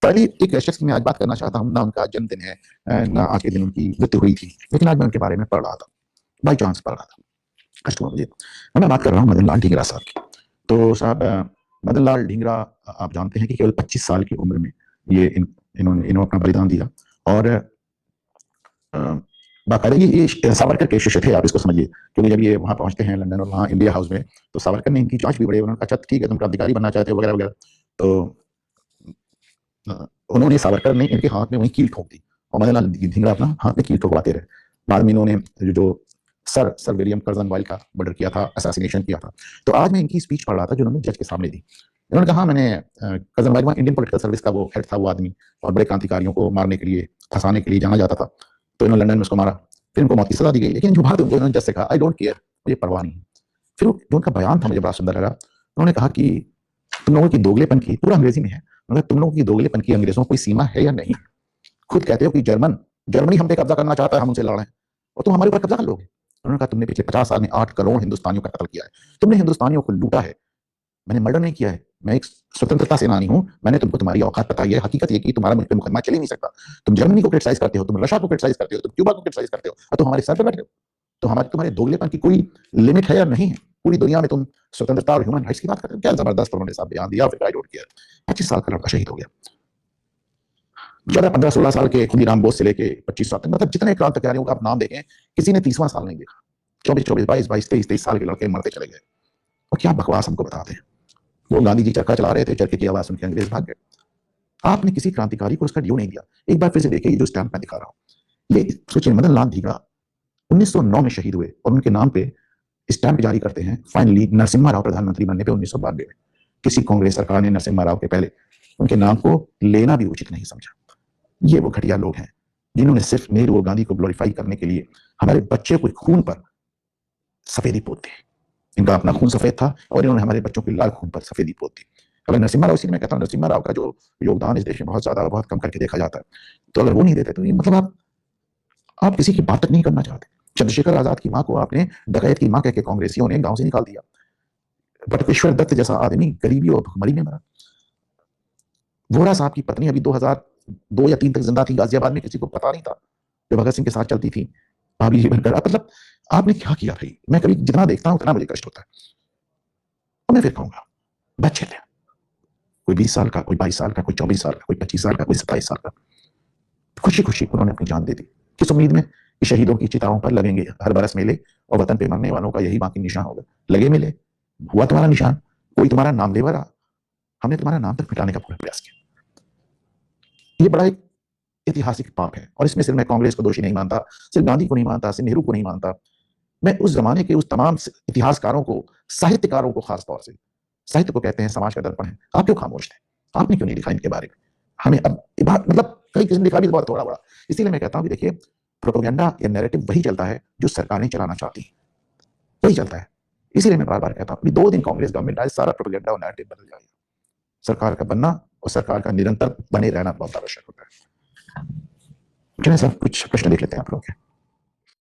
पहली एक शख्स की मैं आज बात करना चाहता हूँ, ना उनका जन्मदिन है, ना आज के दिन उनकी मृत्यु हुई थी, लेकिन आज मैं उनके बारे में पढ़ रहा था, बाई चांस पढ़ रहा था, कष्ट हुआ मुझे। मैं बात कर रहा हूँ मदन लाल ढींगरा साहब की। तो साहब मदन लाल ढींगरा, आप जानते हैं कि केवल 25 साल की उम्र में ये इन्होंने अपना बलिदान दिया। और बाकायदा ये सावरकर के शिष्य थे, आप इसको समझिए, क्योंकि जब ये वहाँ पहुंचते हैं लंदन और वहाँ इंडिया हाउस में, तो सावरकर ने इनकी जांच भी बड़ी, उन्होंने कहा ठीक है तुम क्रांतिकारी बनना चाहते हो वगैरह वगैरह। तो उन्होंने, सावरकर ने इनके हाथ में वही कील ठोक दी और मदन लाल ढींगरा अपना हाथ में कील ठोकवाते रहे। बाद में इन्होंने जो सर विलियम कर्जनवाइल का मर्डर किया था, असैसिनेशन किया था। तो आज मैं इनकी स्पीच पढ़ रहा था जो उन्होंने जज के सामने दी। इन्होंने कहा मैंने कर्जनवाइल इंडियन पॉलिटिकल सर्विस का वो हेड था, वो आदमी, और बड़े क्रांतिकारियों को मारने के लिए, फंसाने के लिए जाना जाता था। तो इन्होंने लंदन में उसको मारा, फिर इनको मौत की सजा दी गई। लेकिन जो बात उन्होंने जज से कहा, आई डोंट केयर, मुझे परवाह नहीं। फिर जो उनका बयान था मुझे बड़ा सुंदर लगा। उन्होंने कहा कि तुम लोगों की दोगलेपन की, पूरा अंग्रेजी में है, तुम लोगों की दोगलेपन की अंग्रेजों कोई सीमा है या नहीं? खुद कहते हो कि जर्मनी हम पे कब्जा करना चाहता है, हम उनसे लड़ रहे हैं, और तुम हमारे ऊपर कब्जा कर लोगे। उन्होंने कहा तुमने पिछले 50 साल में 8 करोड़ हिंदुस्तानियों का कत्ल किया है, तुमने हिंदुस्तानियों को लूटा है, मैंने मर्डर नहीं किया है, मैं एक स्वतंत्रता सेनानी हूं, मैंने तुमको तुम्हारी औकात बताई है। हकीकत ये कि तुम्हारा मुझ पे मुकदमा चल ही नहीं सकता। तुम जर्मनी को क्रिटिसाइज करते हो, तुम रशिया को क्रिटिसाइज करते हो, तुम क्यूबा को क्रिटिसाइज करते हो, और तुम हमारे सर पे बैठे हो। तो हमारे तुम्हारे दोगलेपन की कोई लिमिट है या नहीं है? पूरी दुनिया में तुम स्वतंत्रता और ह्यूमन राइट्स की बात करते हो। क्या जबरदस्त उन्होंने साहब बयान दिया। फिर आई डोंट केयर, 25 साल का लड़का शहीद हो गया। 15-16 साल के खुदीराम बोस से लेके 25 साल तक, मतलब जितने क्रांतिकारियों का आप नाम देखें, किसी ने 30वां साल नहीं देखा। 24, 22, 23 साल के लड़के मरते चले गए, और क्या बकवास हमको बताते हैं। वो गांधी जी चरखा चला रहे थे, चरखे की आवाज सुन के अंग्रेज भाग गए। आपने किसी क्रांतिकारी को उसका ड्यू नहीं दिया। एक बार फिर से देखिए, ये जो स्टैंप मैं दिखा रहा हूँ, ये सोचिए, मदन लाल ढींगरा 1909 में शहीद हुए और उनके नाम पे स्टैंप जारी करते हैं फाइनली नरसिम्हा राव प्रधानमंत्री बनने पे 1992 में। किसी कांग्रेस सरकार ने नरसिम्हा राव के पहले उनके नाम को लेना भी उचित नहीं समझा। ये वो घटिया लोग हैं जिन्होंने सिर्फ नेहरू और गांधी को ग्लोरीफाई करने के लिए हमारे बच्चे को खून पर सफेदी पोत दी। इनका अपना खून सफेद था और इन्होंने हमारे बच्चों के लाल खून पर सफेदी पोत दी। अगर नरसिम्हा राव, इसी में कहता हूँ, नरसिम्हा राव का जो योगदान इस देश में बहुत ज्यादा, बहुत कम करके देखा जाता है, तो अगर वो नहीं देते तो ये मतलब आप किसी की बात तक नहीं करना चाहते। चंद्रशेखर आजाद की मां को आपने डकैत की मां कह के कांग्रेसियों ने गांव से निकाल दिया। बटुकेश्वर दत्त जैसा आदमी गरीबी और भुखमरी में मरा। वोरा साहब की पत्नी अभी 2002 या 3 तक जिंदा थी, गाजियाबाद में, किसी को पता नहीं था, जो भगत सिंह के साथ चलती थी, भाभी जी बनकर। मतलब आपने क्या किया भाई? मैं कभी जितना देखता हूं उतना मुझे कष्ट होता है। और मैं फिर कहूंगा, बच्चे थे, कोई 20 साल का, कोई 22 साल का, कोई 24 साल का, कोई 25 साल का, कोई 27 साल का, खुशी खुशी उन्होंने अपनी जान दे दी, किस उम्मीद में कि शहीदों की चिताओं पर लगेंगे हर बरस मेले, और वतन पे मरने वालों का यही बाकी निशान होगा। लगे मेले, हुआ तुम्हारा निशान, कोई तुम्हारा नाम लेवा रहा, हमने तुम्हारा नाम तक मिटाने का पूरा प्रयास किया। ये बड़ा एक ऐतिहासिक पाप है, और इसमें सिर्फ मैं कांग्रेस को दोषी नहीं मानता, सिर्फ गांधी को नहीं मानता, सिर्फ नेहरू को नहीं मानता, मैं उस जमाने के उस तमाम इतिहासकारों को, साहित्यकारों को, खासतौर से, साहित्य को कहते हैं समाज का दर्पण है, आप क्यों खामोश थे? आपने क्यों नहीं लिखा इनके बारे में? हमें अब मतलब कई किस्म लिखा भी बहुत थोड़ा बड़ा। इसीलिए मैं कहता हूं कि देखिए, प्रोपेगेंडा या नैरेटिव वही चलता है जो सरकारें चलाना चाहती है, वही चलता है। इसीलिए मैं बार बार कहता हूं, 2 दिन कांग्रेस गवर्नमेंट आए, सारा प्रोपेगेंडा और नैरेटिव बदल जाएगा। सरकार का बनना और सरकार का निरंतर बने रहना बहुत आवश्यक होता है। सर कुछ प्रश्न देख लेते हैं आप लोग के।